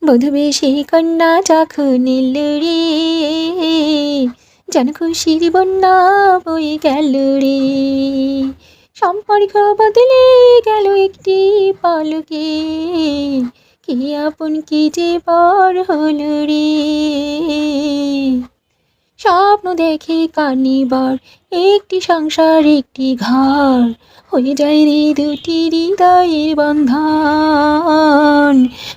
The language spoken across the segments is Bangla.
বধূবেশী কন্যা যখন এলো রে, যেন খুশির বন্যা বয়ে গেল রে। সম্পর্ক বদলে গেল একটি পলকে, কে আপন কে যে পর হলো রে। স্বপ্ন দেখে কানিবার একটি সংসার একটি ঘর, হয়ে যায় রে দুটি হৃদয়ের বন্ধন,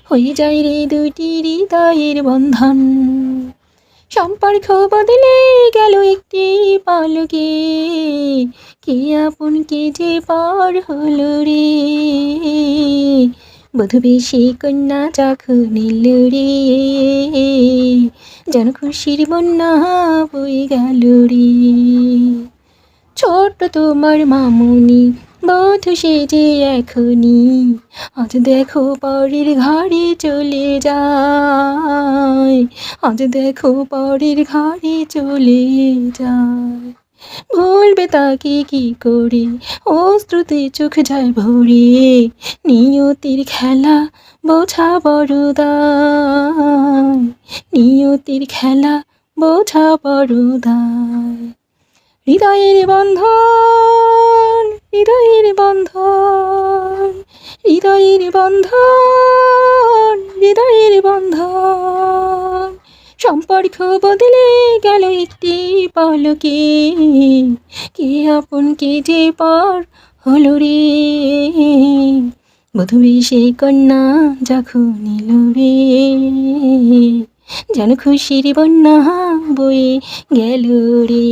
হয়ে যায় রে দুটি হৃদয়ের বন্ধন। সম্পর্ক বদলে গেল একটি পলকে, কে আপন কে যে পর হলো রে। বধূবেশী কন্যা যখন এলো রে, যেন খুশির বন্যা বয়ে গেল রে। ছোট্ট তোমার মামুনি বধূ সেজে এখনি, আজ দেখো পরের ঘরে চলে যায়, আজ দেখো পরের ঘরে চলে যায়। ভুলবে তাকে কি করে, অশ্রুতে চোখ যায় ভরে, নিয়তির খেলা বোঝা বড় দায়, নিয়তির খেলা বোঝা বড় দায়। হৃদয়ের বন্ধন, হৃদয়ের বন্ধন, হৃদয়ের বন্ধন, হৃদয়ের বন্ধন। সম্পর্ক বদলে গেল একটি পলকে, কে আপন কে যে পর হলো রে। বধূবেশী কন্যা যখন এলো রে, যেন খুশির বন্যা বয়ে গেল রে।